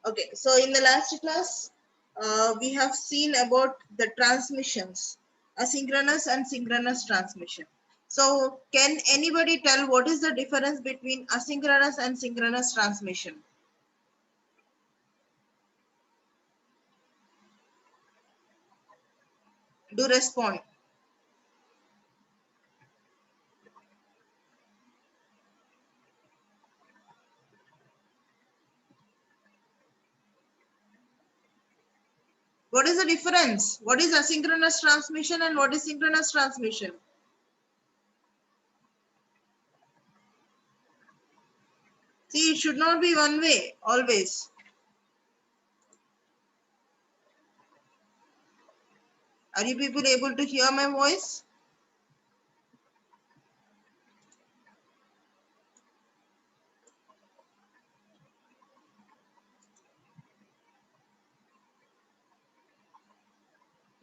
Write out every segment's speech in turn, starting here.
Okay, so in the last class, we have seen about the transmissions, asynchronous and synchronous transmission. So can anybody tell what is the difference between asynchronous and synchronous transmission? Do respond. What is the difference? What is asynchronous transmission and what is synchronous transmission? See, it should not be one way always. Are you people able to hear my voice?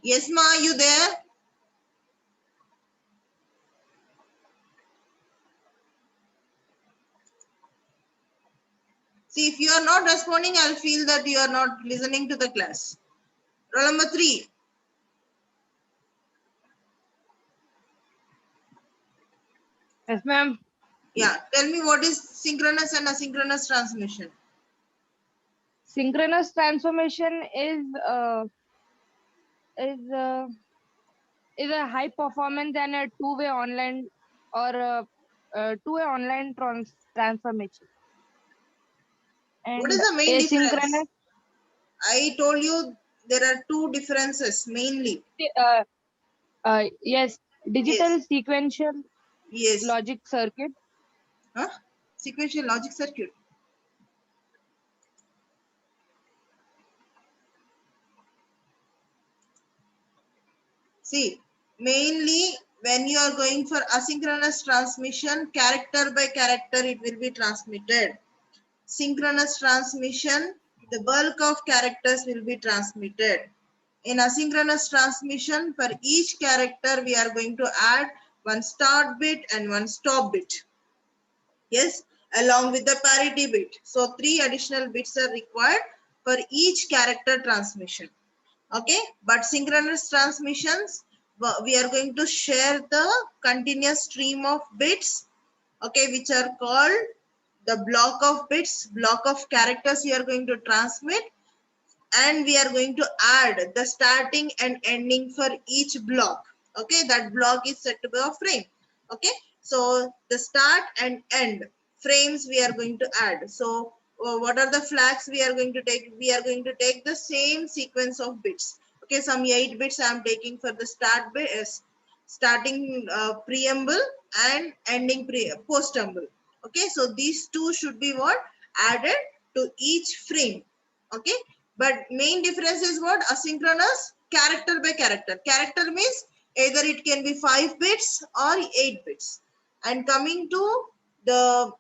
Yes, ma, are you there? See, if you are not responding, I'll feel that you are not listening to the class. Roll number 3. Yes, ma'am. Yeah, tell me what is synchronous and asynchronous transmission. Synchronous transformation is a high performance and a two-way online or two-way online transformation. What And is the main difference? asynchronous, I told you there are two differences mainly. uh, yes, digital Yes, sequential yes. logic circuit. Huh? Sequential logic circuit. See, mainly when you are going for asynchronous transmission, character by character it will be transmitted. Synchronous transmission, the bulk of characters will be transmitted. In asynchronous transmission, for each character we are going to add one start bit and one stop bit. Yes, along with the parity bit. So 3 additional bits are required for each character transmission. Okay, but synchronous transmissions, we are going to share the continuous stream of bits, okay, which are called the block of bits, block of characters you are going to transmit, and we are going to add the starting and ending for each block. Okay, that block is set to be a frame. Okay, so the start and end frames we are going to add. So what are the flags we are going to take? We are going to take the same sequence of bits. Okay, some 8 bits I am taking for the start bit, starting preamble and ending postamble. Okay, so these two should be what added to each frame. Okay, but main difference is what? Asynchronous, character by character. Character means either it can be 5 bits or 8 bits. And coming to the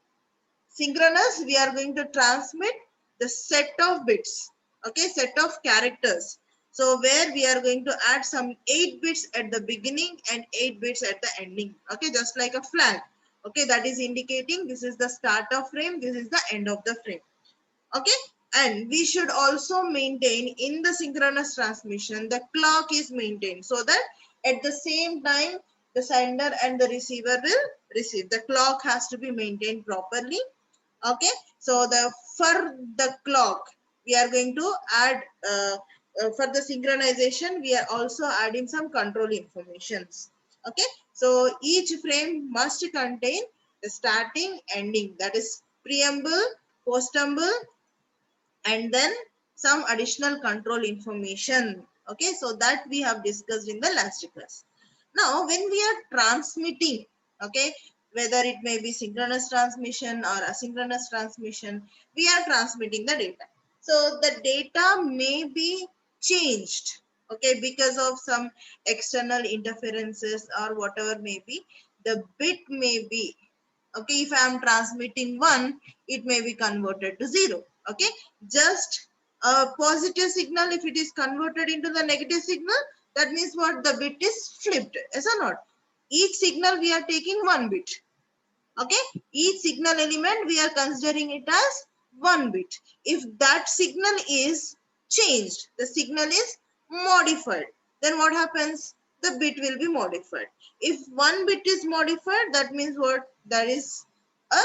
synchronous, we are going to transmit the set of bits. Okay, set of characters. So where we are going to add some 8 bits at the beginning and 8 bits at the ending. Okay, just like a flag. Okay, that is indicating this is the start of frame, this is the end of the frame. Okay, and we should also maintain in the synchronous transmission the clock is maintained so that at the same time the sender and the receiver will receive. The clock has to be maintained properly. Okay, so for the clock we are going to add for the synchronization we are also adding some control informations. Okay, so each frame must contain the starting ending, that is preamble, postamble, and then some additional control information. Okay, so that we have discussed in the last class. Now when we are transmitting, okay, whether it may be synchronous transmission or asynchronous transmission, we are transmitting the data. So the data may be changed, okay, because of some external interferences or whatever may be. The bit may be, okay, if I am transmitting 1, it may be converted to 0. Okay, just a positive signal, if it is converted into the negative signal, that means what? The bit is flipped, yes or not? Each signal we are taking 1 bit. Okay, each signal element we are considering it as 1 bit. If that signal is changed, the signal is modified, then what happens? The bit will be modified. If 1 bit is modified, that means what? That is a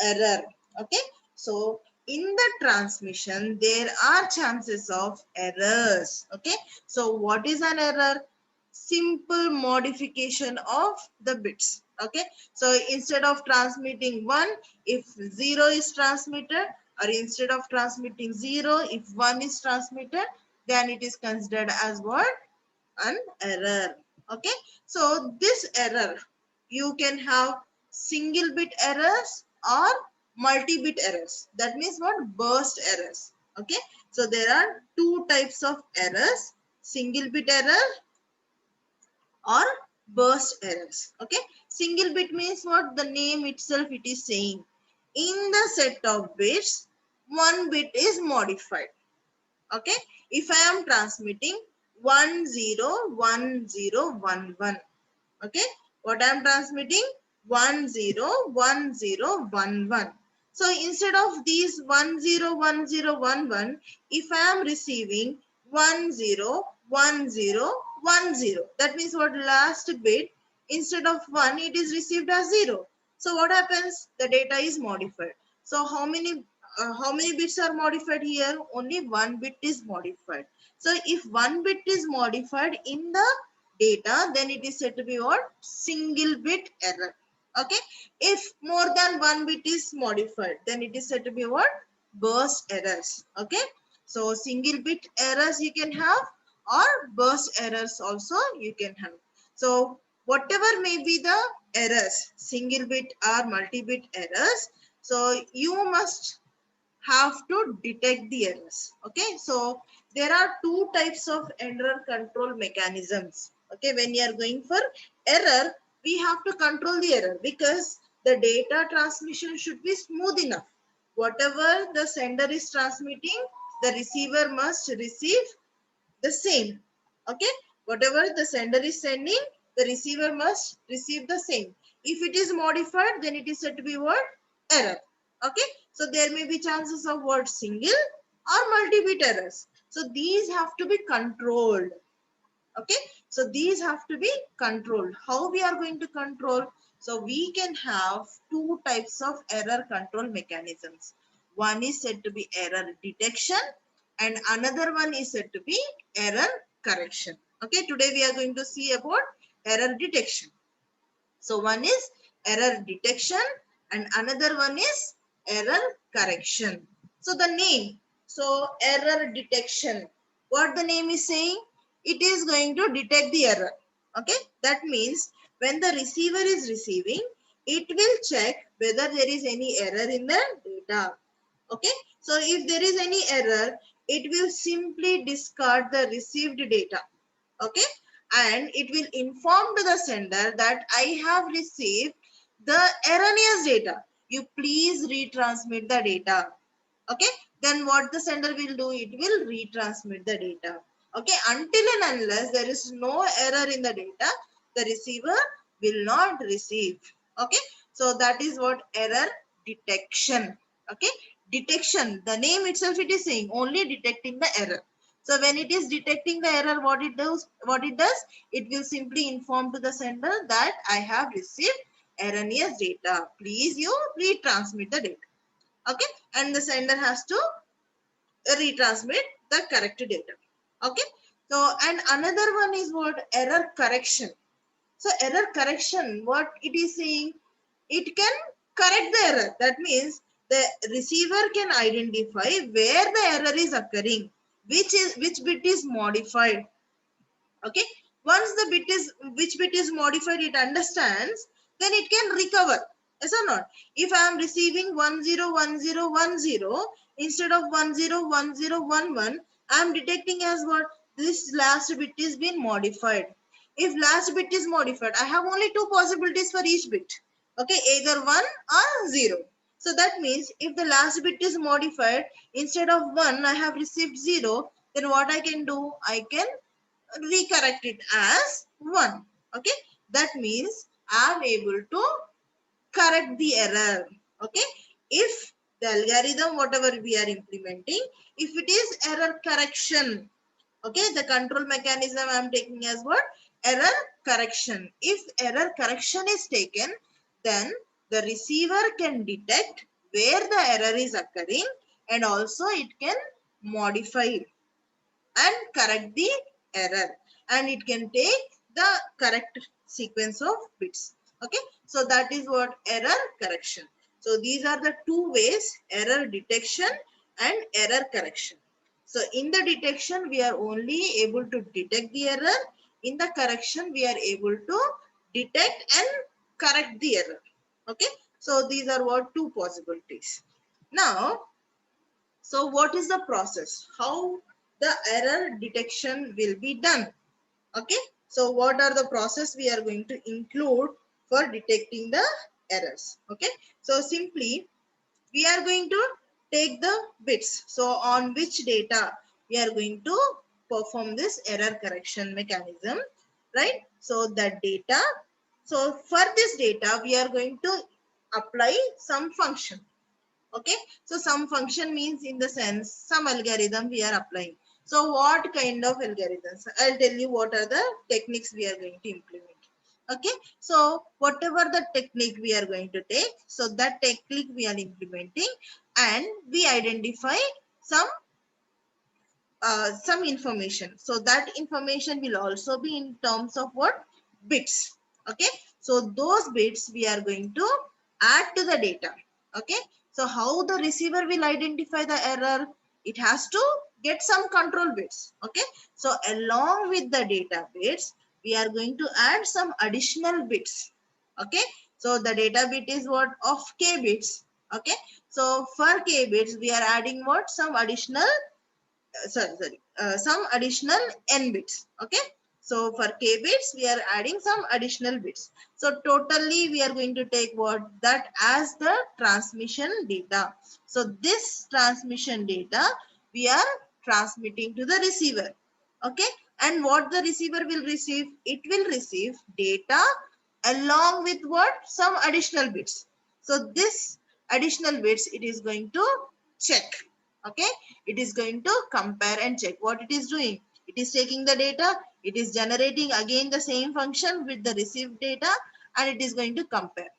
error. Okay. So in the transmission, there are chances of errors. Okay. So what is an error? Simple modification of the bits. Okay. So instead of transmitting 1, if 0 is transmitted, or instead of transmitting 0, if 1 is transmitted, then it is considered as what? An error. Okay. So this error, you can have single bit errors or multi-bit errors. That means what? Burst errors. Okay. So there are two types of errors: single bit error or burst errors. Okay. Single bit means what? The name itself it is saying. In the set of bits, one bit is modified. Okay. If I am transmitting 101011, okay, what I am transmitting? 101011. So instead of these 101011, if I am receiving 101010, that means what? Last bit, instead of 1, it is received as 0. So what happens? The data is modified. So how many bits are modified here? Only 1 bit is modified. So if 1 bit is modified in the data, then it is said to be what? Single bit error. Okay. If more than 1 bit is modified, then it is said to be what? Burst errors. Okay. So single bit errors you can have, or burst errors also you can have. So whatever may be the errors, single bit or multi-bit errors, so you must have to detect the errors. Okay. So there are two types of error control mechanisms. Okay. When you are going for error, we have to control the error because the data transmission should be smooth enough. Whatever the sender is transmitting, the receiver must receive the same. Okay. Whatever the sender is sending, the receiver must receive the same. If it is modified, then it is said to be what? Error. Okay. So there may be chances of what? Single or multi-bit errors. So these have to be controlled. Okay. So these have to be controlled. How we are going to control? So we can have two types of error control mechanisms. One is said to be error detection and another one is said to be error correction. Okay. Today we are going to see about error detection. So one is error detection and another one is error correction. So the name, so error detection, what the name is saying, it is going to detect the error. Okay. That means when the receiver is receiving, it will check whether there is any error in the data. Okay. So if there is any error, it will simply discard the received data. Okay. And it will inform to the sender that I have received the erroneous data. You please retransmit the data. Okay. Then what the sender will do? It will retransmit the data. Okay. Until and unless there is no error in the data, the receiver will not receive. Okay. So that is what error detection. Okay. Detection, the name itself it is saying only detecting the error. So when it is detecting the error, what it does, it will simply inform to the sender that I have received erroneous data. Please you retransmit the data. Okay. And the sender has to retransmit the correct data. Okay. So and another one is what? Error correction. So error correction, what it is saying, it can correct the error. That means the receiver can identify where the error is occurring, which bit is modified. Okay. Once the bit is, which bit is modified, it understands, then it can recover. Yes or not? If I am receiving 101010 instead of 101011, I am detecting as what? This last bit is been modified. If last bit is modified, I have only two possibilities for each bit. Okay, either 1 or 0. So that means if the last bit is modified, instead of 1, I have received 0, then what I can do? I can recorrect it as 1. Okay. That means I am able to correct the error. Okay. If the algorithm, whatever we are implementing. If it is error correction, okay, the control mechanism I am taking as what? Error correction. If error correction is taken, then the receiver can detect where the error is occurring, and also it can modify and correct the error, and it can take the correct sequence of bits. Okay, so that is what error correction. So these are the two ways: error detection and error correction. So in the detection we are only able to detect the error. In the correction we are able to detect and correct the error. Okay, so these are what two possibilities. Now, so what is the process? How the error detection will be done? Okay. So what are the process we are going to include for detecting the errors? Okay. So simply we are going to take the bits. So on which data we are going to perform this error correction mechanism, right? So that data. So for this data we are going to apply some function. Okay, so some function means in the sense some algorithm we are applying. So what kind of algorithms? I'll tell you what are the techniques we are going to implement. Okay, so whatever the technique we are going to take, so that technique we are implementing, and we identify some information. So that information will also be in terms of what? Bits. Okay, so those bits we are going to add to the data. Okay, so how the receiver will identify the error? It has to get some control bits. Okay, so along with the data bits we are going to add some additional bits. Okay, so the data bit is what? Of k bits. Okay, so for k bits we are adding what? Some additional some additional n bits. Okay, so for k bits we are adding some additional bits. So totally we are going to take what? That as the transmission data. So this transmission data we are transmitting to the receiver. Okay, and what the receiver will receive? It will receive data along with what? Some additional bits. So this additional bits it is going to check. Okay, it is going to compare and check. What it is doing? It is taking the data, it is generating again the same function with the received data, and it is going to compare.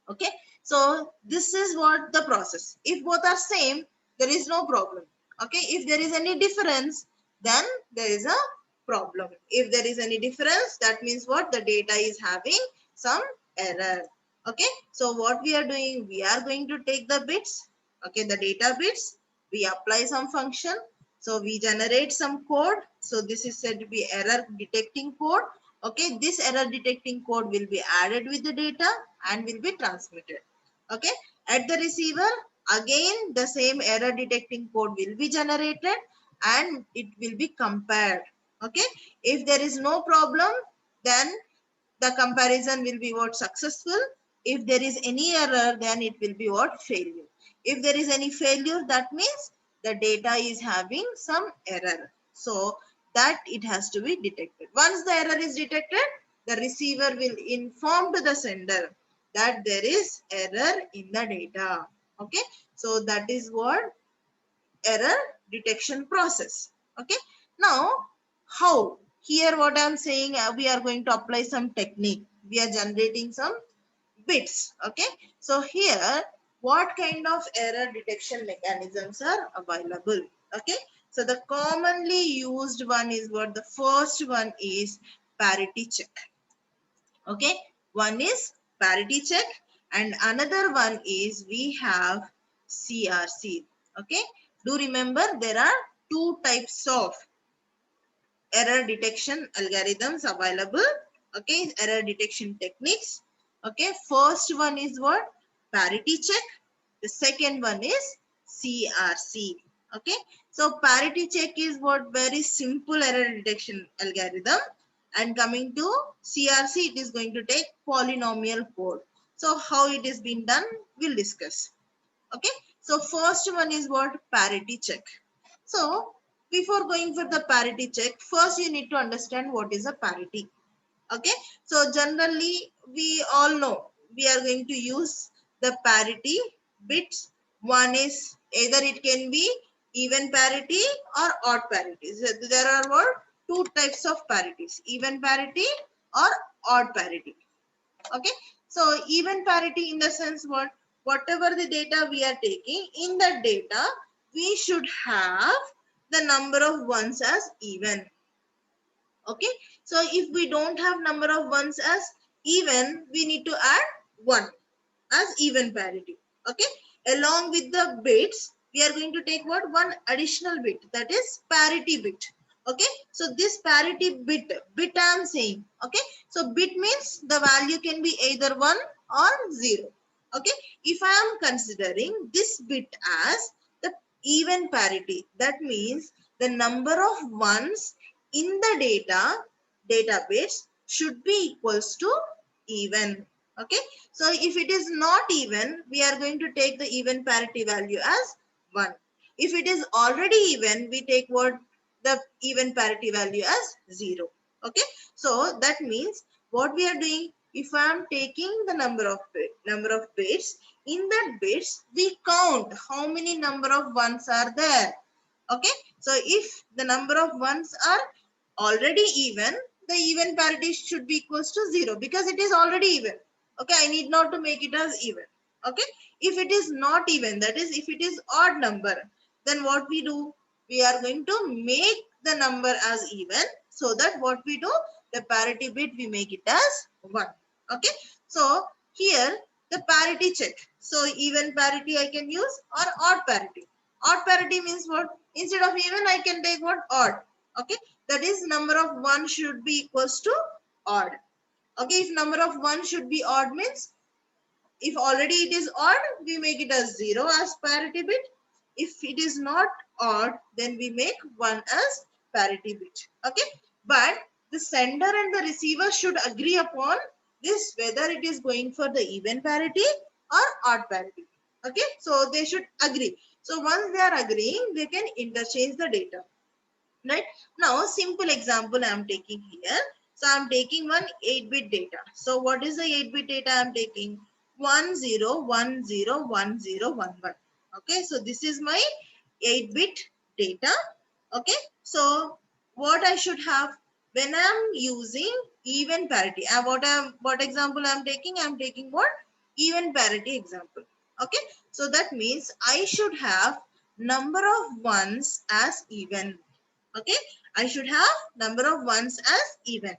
Okay, so this is what the process. If both are same, there is no problem. Okay, if there is any difference, then there is a problem. If there is any difference, that means what? The data is having some error. Okay, so what we are doing? We are going to take the bits. Okay, the data bits, we apply some function. So we generate some code. So this is said to be error detecting code. Okay, this error detecting code will be added with the data and will be transmitted. Okay, at the receiver again the same error detecting code will be generated and it will be compared. Okay, if there is no problem, then the comparison will be what? Successful. If there is any error, then it will be what? Failure. If there is any failure, that means the data is having some error. So that it has to be detected. Once the error is detected, the receiver will inform to the sender that there is error in the data. Okay, so that is what? Error detection process. Okay, now how? Here what I'm saying, we are going to apply some technique. We are generating some bits. Okay, so here what kind of error detection mechanisms are available? Okay, so the commonly used one is what? The first one is parity check. Okay, one is parity check and another one is we have CRC. Okay, do remember there are two types of error detection algorithms available. Okay, error detection techniques. Okay, first one is what? Parity check. The second one is CRC. Okay, so parity check is what? Very simple error detection algorithm, and coming to CRC, it is going to take polynomial code. So how it is being done, we'll discuss. Okay, so first one is what? Parity check. So before going for the parity check, first you need to understand what is a parity. Okay, so generally we all know we are going to use the parity bits One is either it can be even parity or odd parity. So there are what? Two types of parities, even parity or odd parity. Okay, so even parity in the sense what? Whatever the data we are taking, in that data we should have the number of ones as even. Okay, so if we don't have number of ones as even, we need to add 1 as even parity. Okay, along with the bits we are going to take what? One additional bit, that is parity bit. Okay, so this parity bit I am saying. Okay, so bit means the value can be either 1 or 0. Okay, if I am considering this bit as the even parity, that means the number of ones in the data bits should be equals to even. Okay, so if it is not even, we are going to take the even parity value as 1. If it is already even, we take what? The even parity value as 0. Okay, so that means what we are doing, if I am taking the number of bits, in that bits we count how many number of ones are there. Okay, so if the number of ones are already even, the even parity should be equals to 0 because it is already even. Okay, I need not to make it as even. Okay, if it is not even, that is if it is odd number, then what we do, we are going to make the number as even, so that what we do, the parity bit we make it as 1. Okay, so here the parity check, so even parity I can use or odd parity. Odd parity means what? Instead of even I can take what? Odd. Okay, that is number of 1 should be equals to odd. Okay, if number of 1 should be odd means, if already it is odd, we make it as 0 as parity bit. If it is not odd, then we make 1 as parity bit. Okay, but the sender and the receiver should agree upon this, whether it is going for the even parity or odd parity. Okay, so they should agree. So once they are agreeing, they can interchange the data. Right, now simple example I am taking here. So I am taking one 8-bit data. So what is the 8-bit data I am taking? 10101011. Okay, so this is my 8-bit data. Okay, so what I should have when I am using even parity, what example I am taking? I am taking what? Even parity example. Okay, so that means I should have number of ones as even. Okay, I should have number of ones as even.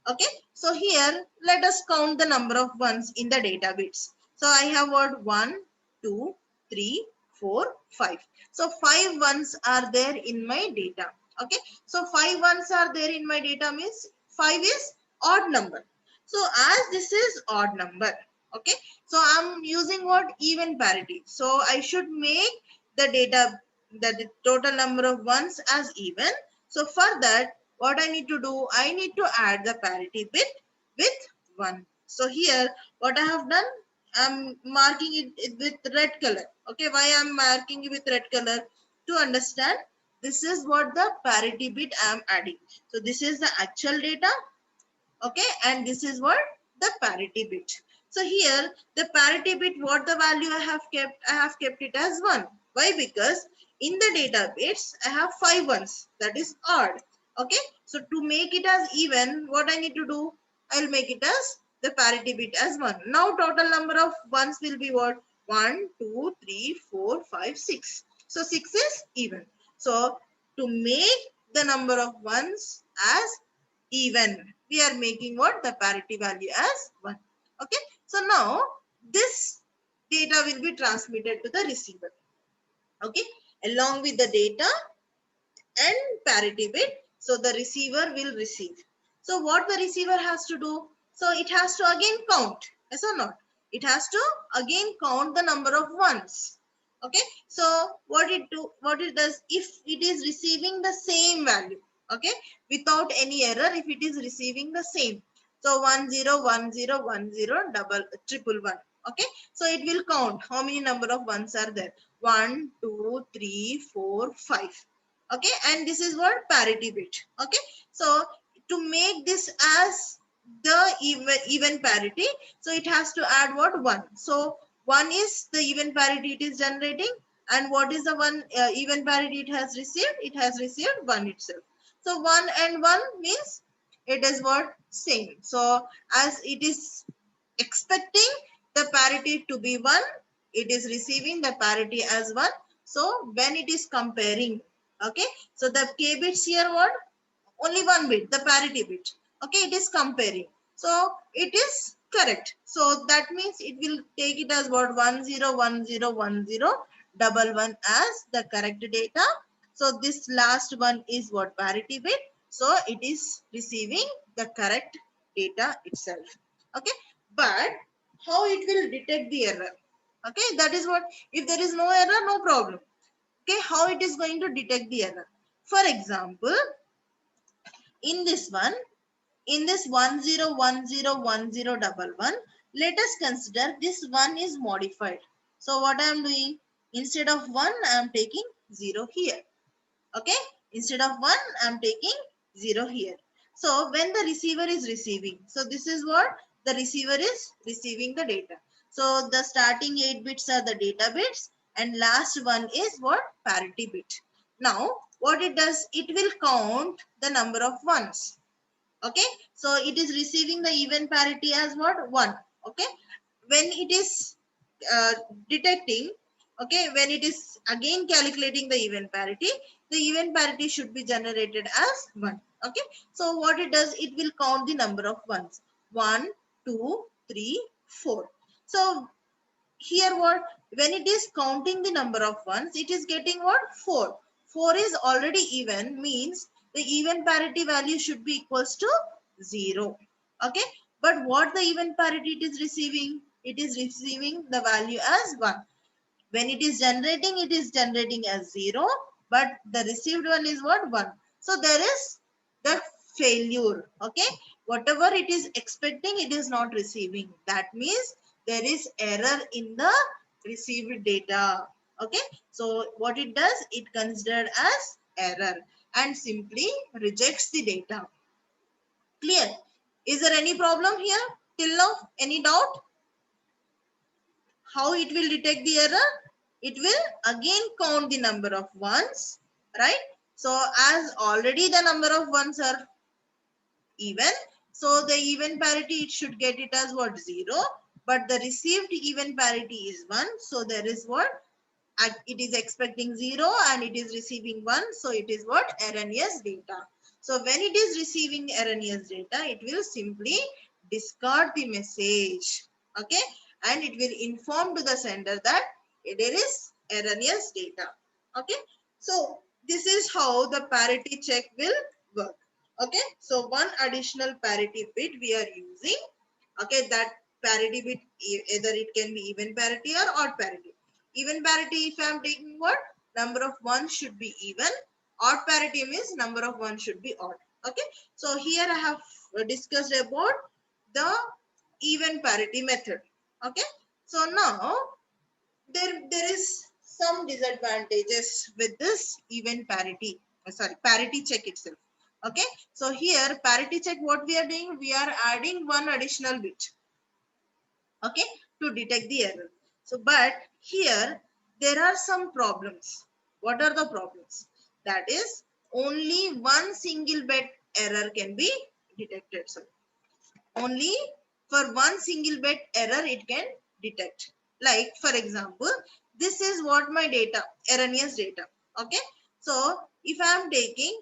Okay, so here let us count the number of ones in the data bits. So I have what? 1 2 3 4 5. So 5 ones are there in my data. Okay, so 5 ones are there in my data means 5 is odd number. So as this is odd number, okay, so I'm using what? Even parity. So I should make the data, the total number of ones as even. So for that, what I need to do, I need to add the parity bit with 1. So here, what I have done, I'm marking it with red color. Okay, why I'm marking it with red color? To understand, this is what the parity bit I am adding. So this is the actual data. Okay, and this is what? The parity bit. So here, the parity bit, what the value I have kept it as 1. Why? Because in the data bits, I have 5 ones, that is odd. Okay, so to make it as even, what I need to do? I'll make it as the parity bit as 1. Now total number of ones will be what? 1, 2, 3, 4, 5, 6. So 6 is even. So to make the number of ones as even, we are making what? The parity value as 1. Okay, so now this data will be transmitted to the receiver. Okay, along with the data and parity bit, so the receiver will receive. So what the receiver has to do? So it has to again count, yes or not? It has to again count the number of ones. Okay, so what it does, if it is receiving the same value, okay, without any error, if it is receiving the same, so 101010 double triple one. Okay, so it will count how many number of ones are there. 1 2 3 4 5. Okay, and this is what? Parity bit. Okay, so to make this as the even parity, so it has to add what? 1. So One is the even parity it is generating, and what is the one even parity it has received? It has received 1 itself. So 1 and 1 means it is what? Same. So as it is expecting the parity to be 1, it is receiving the parity as 1. So when it is comparing, okay, so the k bits here what? Only one bit, the parity bit. Okay, it is comparing. So it is correct. So that means it will take it as what? 10101011 as the correct data. So this last one is what? Parity bit. So it is receiving the correct data itself. Okay, but how it will detect the error? Okay, that is what, if there is no error, no problem. Okay, how it is going to detect the error? For example, in this one, in this 10101011, let us consider this one is modified. So what I am doing, instead of 1 I am taking 0 here. Okay, instead of 1 I am taking 0 here. So when the receiver is receiving, so this is what the receiver is receiving the data. So the starting 8 bits are the data bits, and last one is what? Parity bit. Now what it does, it will count the number of ones. Okay, so it is receiving the even parity as what? 1. Okay, when it is uh, detecting, okay, when it is again calculating the even parity should be generated as 1. Okay, so what it does, it will count the number of ones. 1 2 3 4. So here what, when it is counting the number of ones, it is getting what? 4. 4 is already even, means the even parity value should be equals to 0. Okay, but what the even parity it is receiving, it is receiving the value as 1. When it is generating as 0, but the received one is what? 1. So there is the failure. Okay, whatever it is expecting, it is not receiving. That means there is error in the received data. Okay, so what it does, it considered as error and simply rejects the data. Clear? Is there any problem here till now? Any doubt? How it will detect the error? It will again count the number of ones, right? So as already the number of ones are even, so the even parity, it should get it as what? 0. But the received even parity is 1. So there is what? It is expecting 0 and it is receiving 1. So it is what? Erroneous data. So when it is receiving erroneous data, it will simply discard the message. Okay, and it will inform to the sender that there is erroneous data. Okay, so this is how the parity check will work. Okay, so one additional parity bit we are using. Okay, that parity bit, either it can be even parity or odd parity. Even parity, if I am taking what? Number of ones should be even. Odd parity means number of ones should be odd. Okay, so here I have discussed about the even parity method. Okay, so now there is some disadvantages with this even parity, sorry, parity check itself. Okay, so here parity check, what we are doing, we are adding one additional bit, okay, to detect the error. So but here there are some problems. What are the problems? That is, only one single bit error can be detected. So only for one single bit error it can detect. Like for example, this is what my data, erroneous data. Okay, so if I am taking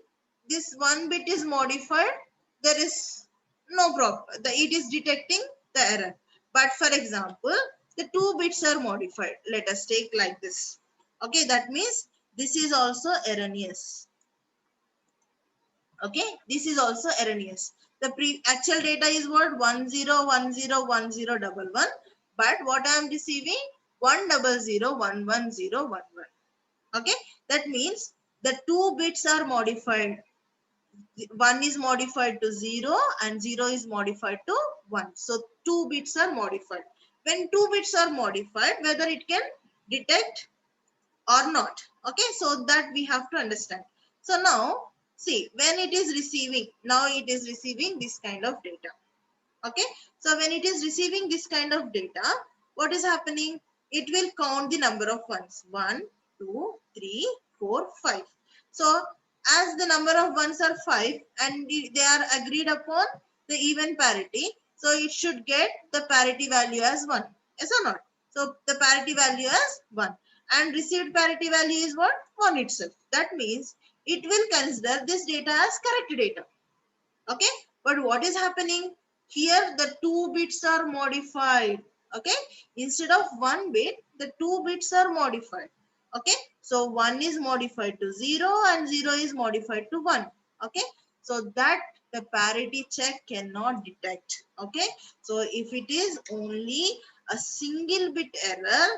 this one bit is modified, there is no problem, it is detecting the error. But for example, the two bits are modified, let us take like this. Okay, that means this is also erroneous. Okay, this is also erroneous. The actual data is what? 10101011, but what I am receiving? 100111011. Okay, that means the two bits are modified. One is modified to 0 and 0 is modified to 1. So two bits are modified. When two bits are modified, whether it can detect or not. Okay, so that we have to understand. So now see, when it is receiving, now it is receiving this kind of data. Okay, so when it is receiving this kind of data, what is happening? it will count the number of ones. 1, 2, 3, 4, 5. So as the number of ones are 5 and they are agreed upon the even parity, so it should get the parity value as 1. Yes or not? So the parity value as 1 and received parity value is what? 1 itself. That means it will consider this data as correct data. Okay, but what is happening here? The 2 bits are modified. Okay, instead of 1 bit, the 2 bits are modified. Okay, so 1 is modified to 0 and 0 is modified to 1. Okay, so that the parity check cannot detect. Okay, so if it is only a single bit error,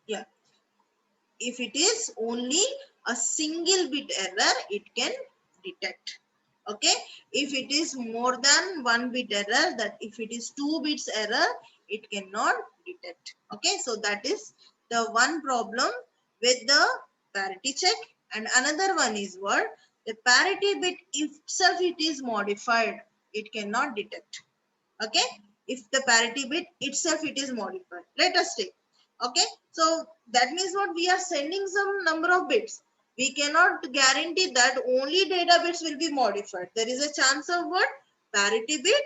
yeah, if it is only a single bit error, it can detect. Okay, if it is more than 1 bit error, that if it is 2 bits error, it cannot detect. Okay, so that is the one problem with the parity check. And another one is what? The parity bit itself, it is modified, it cannot detect. Okay, if the parity bit itself it is modified, let us take. Okay, so that means what? We are sending some number of bits, we cannot guarantee that only data bits will be modified. There is a chance of what? Parity bit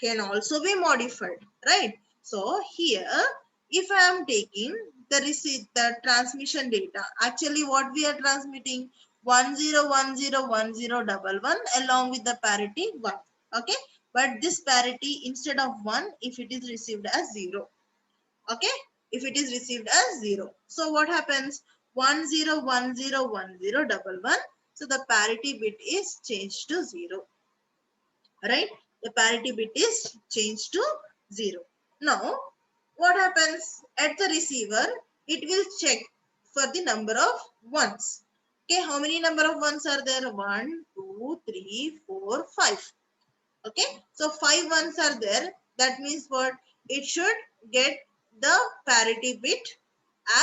can also be modified, right? So here, if I am taking the transmission data, actually what we are transmitting, 10101011 along with the parity 1. Okay, but this parity instead of 1, if it is received as 0. Okay, if it is received as 0, so what happens? 10101011, so the parity bit is changed to 0, right? The parity bit is changed to 0. Now what happens at the receiver? It will check for the number of ones. Okay, how many number of ones are there? 1, 2, 3, 4, 5. Okay, so 5 ones are there. That means what? It should get the parity bit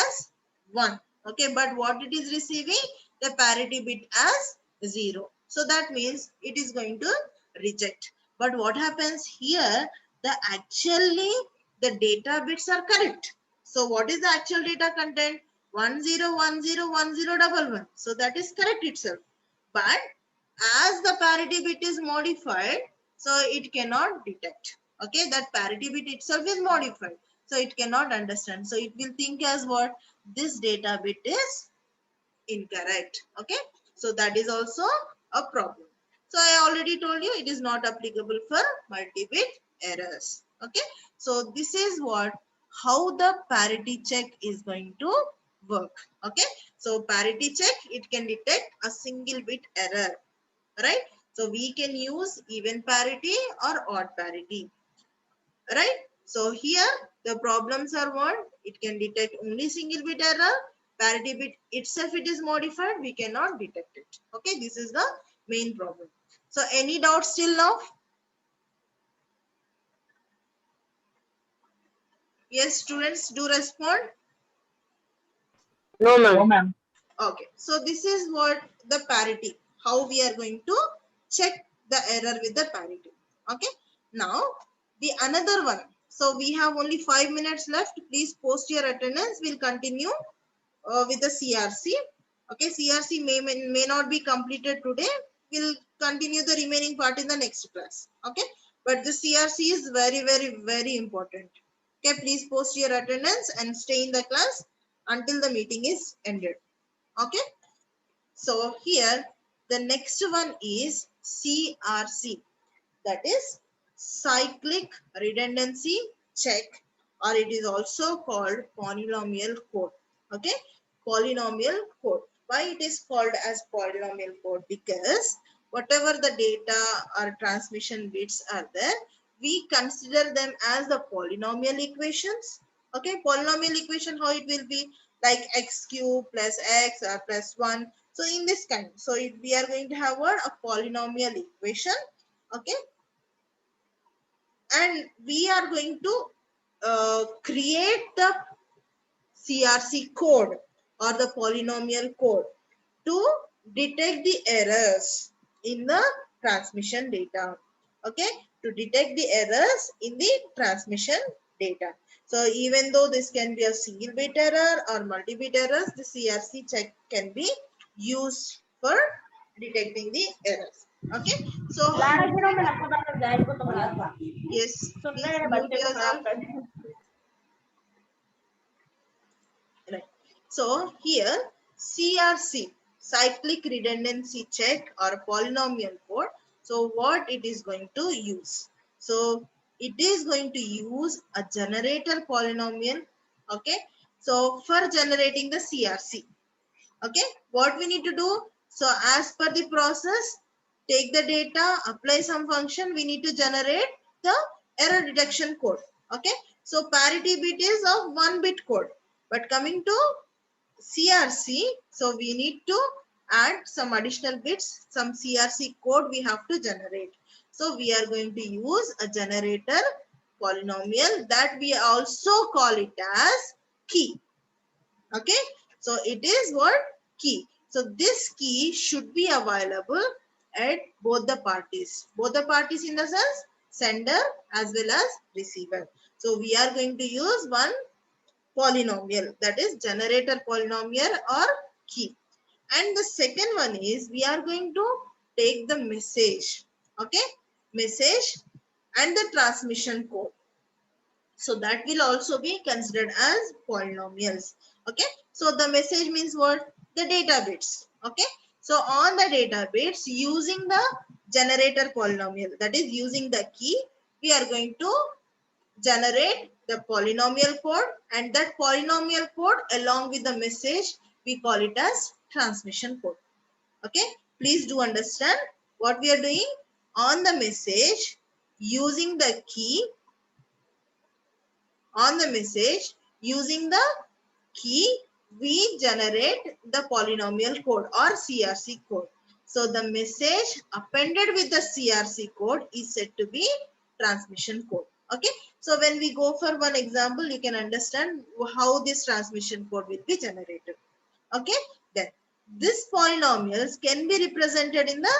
as 1. Okay, but what it is receiving? The parity bit as 0. So that means it is going to reject. But what happens here? The data bits are correct. So what is the actual data content? 10101011. So that is correct itself. But as the parity bit is modified, so it cannot detect. Okay, that parity bit itself is modified, so it cannot understand. So it will think as what? This data bit is incorrect. Okay, so that is also a problem. So I already told you it is not applicable for multi-bit errors. Okay, so this is what, how the parity check is going to work. Okay, so parity check, it can detect a single bit error, right? So we can use even parity or odd parity, right? So here the problems are what? It can detect only single bit error. Parity bit itself it is modified, we cannot detect it. Okay, this is the main problem. So any doubts till now? Yes, students, do respond. No, ma'am. No, ma'am. Okay, so this is what the parity, how we are going to check the error with the parity. Okay, now the another one. So we have only 5 minutes left. Please post your attendance. We'll continue with the CRC. Okay, CRC may not be completed today. We'll continue the remaining part in the next class. Okay, but the CRC is very, very, very important. Okay, please post your attendance and stay in the class until the meeting is ended. Okay, so here the next one is CRC, that is cyclic redundancy check, or it is also called polynomial code. Okay, polynomial code. Why it is called as polynomial code? Because whatever the data or transmission bits are there, we consider them as the polynomial equations. Okay, polynomial equation, how it will be? Like x cube plus x or plus 1. So in this kind, so we are going to have what? A polynomial equation. Okay, and we are going to create the CRC code or the polynomial code to detect the errors in the transmission data. okay, to detect the errors in the transmission data. So even though this can be a single bit error or multi-bit errors, the CRC check can be used for detecting the errors. Okay, so yes, please mute yourself. Right. So here CRC, cyclic redundancy check or polynomial code. So what it is going to use? So it is going to use a generator polynomial. Okay. So for generating the CRC. Okay. What we need to do? So as per the process, take the data, apply some function. We need to generate the error detection code. Okay. So parity bit is of 1 bit code. But coming to CRC, so we need to add some additional bits, some CRC code we have to generate. So we are going to use a generator polynomial that we also call it as key. Okay, so it is what? Key. So this key should be available at both the parties. Both the parties in the sense sender as well as receiver. So we are going to use one polynomial, that is generator polynomial or key. And the second one is we are going to take the message, okay, message and the transmission code. So that will also be considered as polynomials. Okay, so the message means what? The data bits. Okay, so on the data bits, using the generator polynomial, that is using the key, we are going to generate the polynomial code, and that polynomial code along with the message, we call it as transmission code. Okay, please do understand what we are doing. On the message, using the key, on the message using the key, we generate the polynomial code or CRC code. So the message appended with the CRC code is said to be transmission code. Okay, so when we go for one example, you can understand how this transmission code will be generated. Okay, then this polynomials can be represented in the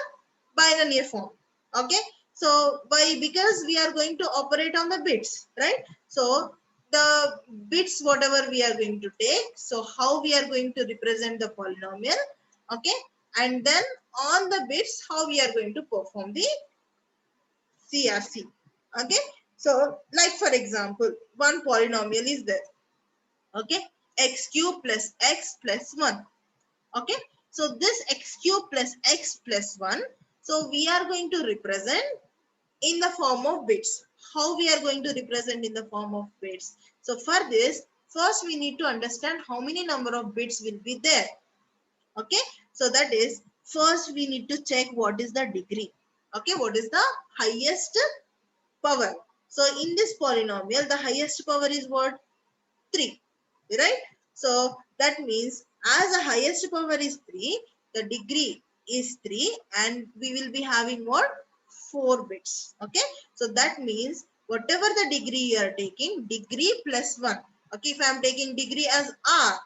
binary form. Okay, so because we are going to operate on the bits, right? So the bits whatever we are going to take, so how we are going to represent the polynomial, okay, and then on the bits how we are going to perform the CRC. Okay, so like for example, one polynomial is there, okay, x cube plus x plus 1. Okay, so this x cube plus x plus 1, so we are going to represent in the form of bits. How we are going to represent in the form of bits? So for this, first we need to understand how many number of bits will be there. Okay, so that is, first we need to check what is the degree. Okay, what is the highest power? So in this polynomial, the highest power is what? 3, right? So that means as the highest power is 3, the degree is 3, and we will be having what? 4 bits. Okay, so that means whatever the degree you are taking, degree plus 1. Okay, if I am taking degree as r,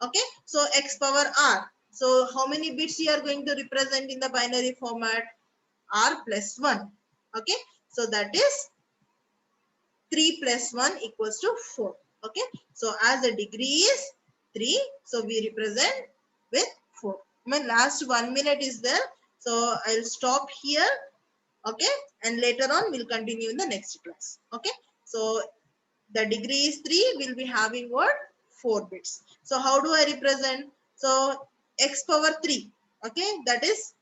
okay, so x power r. So how many bits you are going to represent in the binary format? R plus 1. Okay, so that is 3 plus 1 equals to 4. Okay, so as the degree is 3, so we represent with 4. My last 1 minute is there, so I'll stop here. Okay, and later on we'll continue in the next class. Okay, so the degree is 3, we'll be having what? 4 bits. So how do I represent? So x power 3, okay, that is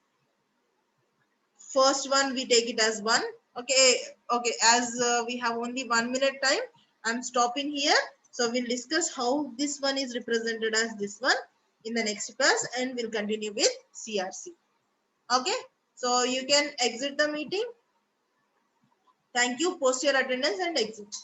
first one we take it as 1. Okay, okay, as we have only 1 minute time, I'm stopping here. So we'll discuss how this one is represented as this one in the next class, and we'll continue with CRC. Okay, so you can exit the meeting. Thank you. Post your attendance and exit.